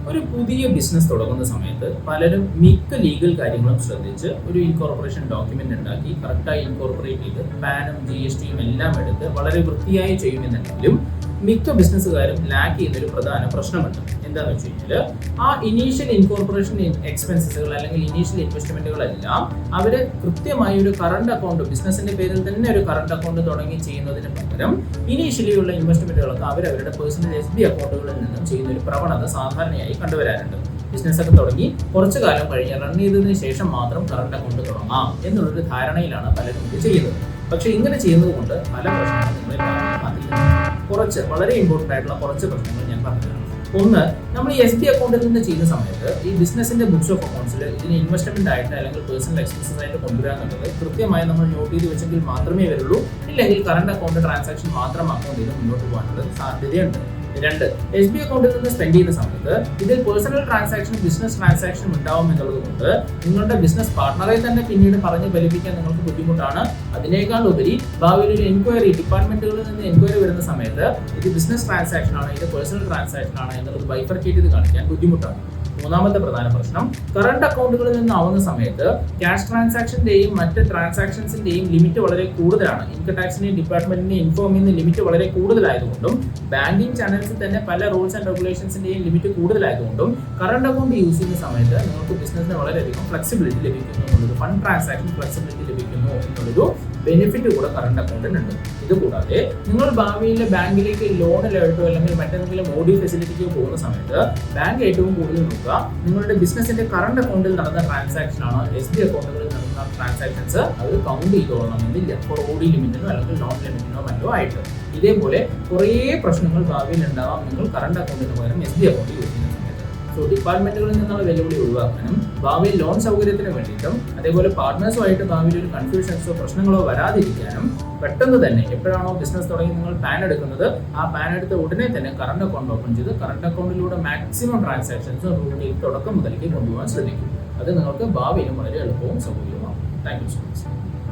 ഒരു പുതിയ ബിസിനസ് തുടങ്ങുന്ന സമയത്ത് പലരും മിക്ക ലീഗൽ കാര്യങ്ങളും ശ്രദ്ധിച്ച് ഒരു ഇൻകോർപ്പറേഷൻ ഡോക്യുമെന്റ് ഉണ്ടാക്കി കറക്റ്റായി ഇൻകോർപ്പറേറ്റ് ചെയ്ത് പാനും GSTയും എല്ലാം എടുത്ത് വളരെ വൃത്തിയായി ചെയ്യുമെന്നുണ്ടെങ്കിലും മിക്ക ബിസിനസ്സുകാരും ലാക്ക് ചെയ്യുന്ന ഒരു പ്രധാന പ്രശ്നമുണ്ട്. എന്താണെന്ന് വെച്ച് കഴിഞ്ഞാൽ ആ ഇനീഷ്യൽ ഇൻകോർപ്പറേഷൻ എക്സ്പെൻസസുകൾ അല്ലെങ്കിൽ ഇനീഷ്യൽ ഇൻവെസ്റ്റ്മെന്റുകളെല്ലാം അവര് കൃത്യമായി ഒരു കറണ്ട് അക്കൗണ്ട് ബിസിനസിന്റെ പേരിൽ തന്നെ ഒരു കറണ്ട് അക്കൗണ്ട് തുടങ്ങി ചെയ്യുന്നതിന് പകരം ഇനീഷ്യലി ഉള്ള ഇൻവെസ്റ്റ്മെന്റുകളൊക്കെ അവരവരുടെ പേഴ്സണൽ SB അക്കൗണ്ടുകളിൽ നിന്നും ചെയ്യുന്ന ഒരു പ്രവണത സാധാരണയായി കണ്ടുവരാറുണ്ട്. ബിസിനസ് ഒക്കെ തുടങ്ങി കുറച്ചു കാലം കഴിഞ്ഞ് റൺ ചെയ്തതിനു ശേഷം മാത്രം കറണ്ട് അക്കൗണ്ട് തുടങ്ങാം എന്നുള്ളൊരു ധാരണയിലാണ് പലരും ഇത് ചെയ്യുന്നത്. പക്ഷെ ഇങ്ങനെ ചെയ്യുന്നത് കൊണ്ട് പല പ്രശ്നങ്ങളും നിങ്ങളിൽ കുറച്ച് വളരെ ഇമ്പോർട്ടൻ്റ് ആയിട്ടുള്ള കുറച്ച് പ്രശ്നങ്ങൾ ഞാൻ പറഞ്ഞതാണ്. ഒന്ന്, നമ്മൾ ഈ SB അക്കൗണ്ടിൽ നിന്ന് ചെയ്യുന്ന സമയത്ത് ഈ ബിസിനസിന്റെ ബുക്സ് ഓഫ് അക്കൗണ്ട്സിൽ ഇതിന് ഇൻവെസ്റ്റ്മെന്റ് ആയിട്ട് അല്ലെങ്കിൽ പേഴ്സണൽ എക്സ്പെൻസസ് ആയിട്ട് കൊണ്ടുവരാന്നുള്ളത് കൃത്യമായി നമ്മൾ നോട്ട് ചെയ്ത് വെച്ചെങ്കിൽ മാത്രമേ വരുള്ളൂ. ഇല്ലെങ്കിൽ കറണ്ട് അക്കൗണ്ട് ട്രാൻസാക്ഷൻ മാത്രം അക്കൗണ്ട് ചെയ്ത് മുന്നോട്ട് പോകാനുള്ള സാധ്യതയുണ്ട്. രണ്ട്, SB അക്കൗണ്ടിൽ നിന്ന് സ്പെൻഡ് ചെയ്യുന്ന സമയത്ത് ഇതിൽ പേഴ്സണൽ ട്രാൻസാക്ഷൻ ബിസിനസ് ട്രാൻസാക്ഷൻ ഉണ്ടാവും എന്നുള്ളത് കൊണ്ട് നിങ്ങളുടെ ബിസിനസ് പാർട്ണറെ തന്നെ പിന്നീട് പറഞ്ഞ് ഫലിപ്പിക്കാൻ നിങ്ങൾക്ക് ബുദ്ധിമുട്ടാണ്. അതിനേക്കാൾ ഉപരി ഭാവിയിൽ ഒരു എൻക്വയറി ഡിപ്പാർട്ട്മെന്റുകളിൽ നിന്ന് എൻക്വയറി വരുന്ന സമയത്ത് ഇത് ബിസിനസ് ട്രാൻസാക്ഷൻ ആണ് ഇത് പേഴ്സണൽ ട്രാൻസാക്ഷൻ ആണ് എന്നുള്ളത് ബൈഫർക്കേറ്റ് ചെയ്ത് കാണിക്കാൻ ബുദ്ധിമുട്ടാണ്. മൂന്നാമത്തെ പ്രധാന പ്രശ്നം, കറണ്ട് അക്കൗണ്ടുകളിൽ നിന്നാവുന്ന സമയത്ത് ക്യാഷ് ട്രാൻസാക്ഷന്റെയും മറ്റ് ട്രാൻസാക്ഷൻസിന്റെയും ലിമിറ്റ് വളരെ കൂടുതലാണ്. ഇൻകം ടാക്സിന്റെയും ഡിപ്പാർട്ട്മെന്റിന്റെയും ഇൻഫോം ചെയ്യുന്ന ലിമിറ്റ് വളരെ കൂടുതലായതുകൊണ്ടും ബാങ്കിങ് ചാനൽസിൽ തന്നെ പല റൂൾസ് ആൻഡ് റെഗുലേഷൻസിന്റെയും ലിമിറ്റ് കൂടുതലായതുകൊണ്ടും കറണ്ട് അക്കൗണ്ട് യൂസ് ചെയ്യുന്ന സമയത്ത് നിങ്ങൾക്ക് ബിസിനസിന് വളരെയധികം ഫ്ലെക്സിബിലിറ്റി ലഭിക്കുന്നു എന്നുള്ളൊരു ഫണ്ട് ട്രാൻസാക്ഷൻ ഫ്ലെക്സിബിലിറ്റി ലഭിക്കുന്നു എന്നുള്ളൊരു ബെനിഫിറ്റ് കൂടെ കറണ്ട് അക്കൗണ്ടിനുണ്ട്. ഇതുകൂടാതെ നിങ്ങൾ ഭാവിയിൽ ബാങ്കിലേക്ക് ലോണിലായിട്ടോ അല്ലെങ്കിൽ മറ്റെന്തെങ്കിലും ഓഡി ഫെസിലിറ്റിക്കോ പോകുന്ന സമയത്ത് ബാങ്ക് ഏറ്റവും കൂടുതൽ നോക്കുക നിങ്ങളുടെ ബിസിനസിന്റെ കറണ്ട് അക്കൗണ്ടിൽ നടന്ന ട്രാൻസാക്ഷൻ ആണ് SB അക്കൗണ്ടുകളിൽ നടന്ന ട്രാൻസാക്ഷൻസ് അത് കൗണ്ട് ചെയ്തോളണമെന്നില്ല ഫോർ ഓഡി ലിമിറ്റിനോ അല്ലെങ്കിൽ നോൺ ലിമിറ്റിനോ മറ്റോ ആയിട്ട്. ഇതേപോലെ കുറേ പ്രശ്നങ്ങൾ ഭാവിയിൽ ഉണ്ടാവാം നിങ്ങൾ കറണ്ട് അക്കൗണ്ടിന് പകരം SB അക്കൗണ്ട് യൂസ് ചെയ്യുന്ന സമയത്ത്. സോ ഡിപ്പാർട്ട്മെന്റുകളിൽ നിന്നുള്ള വെല്ലുവിളി ഒഴിവാക്കാനും ഭാവിയിൽ ലോൺ സൗകര്യത്തിന് വേണ്ടിയിട്ടും അതേപോലെ പാർട്ട്നേഴ്സുമായിട്ട് ഭാവിയിൽ ഒരു കൺഫ്യൂഷൻസോ പ്രശ്നങ്ങളോ വരാതിരിക്കാനും പെട്ടെന്ന് തന്നെ എപ്പോഴാണോ ബിസിനസ് തുടങ്ങി നിങ്ങൾ പാൻ എടുക്കുന്നത് ആ പാൻ എടുത്ത ഉടനെ തന്നെ കറണ്ട് അക്കൗണ്ട് ഓപ്പൺ ചെയ്ത് കറണ്ട് അക്കൗണ്ടിലൂടെ മാക്സിമം ട്രാൻസാക്ഷൻസ് റൂട്ടിൽ തുടക്കം മുതലേക്ക് കൊണ്ടുപോകാൻ ശ്രദ്ധിക്കും. അത് നിങ്ങൾക്ക് ഭാവിയിലും വളരെ എളുപ്പവും സൗകര്യവുമാകും. Thank you so much.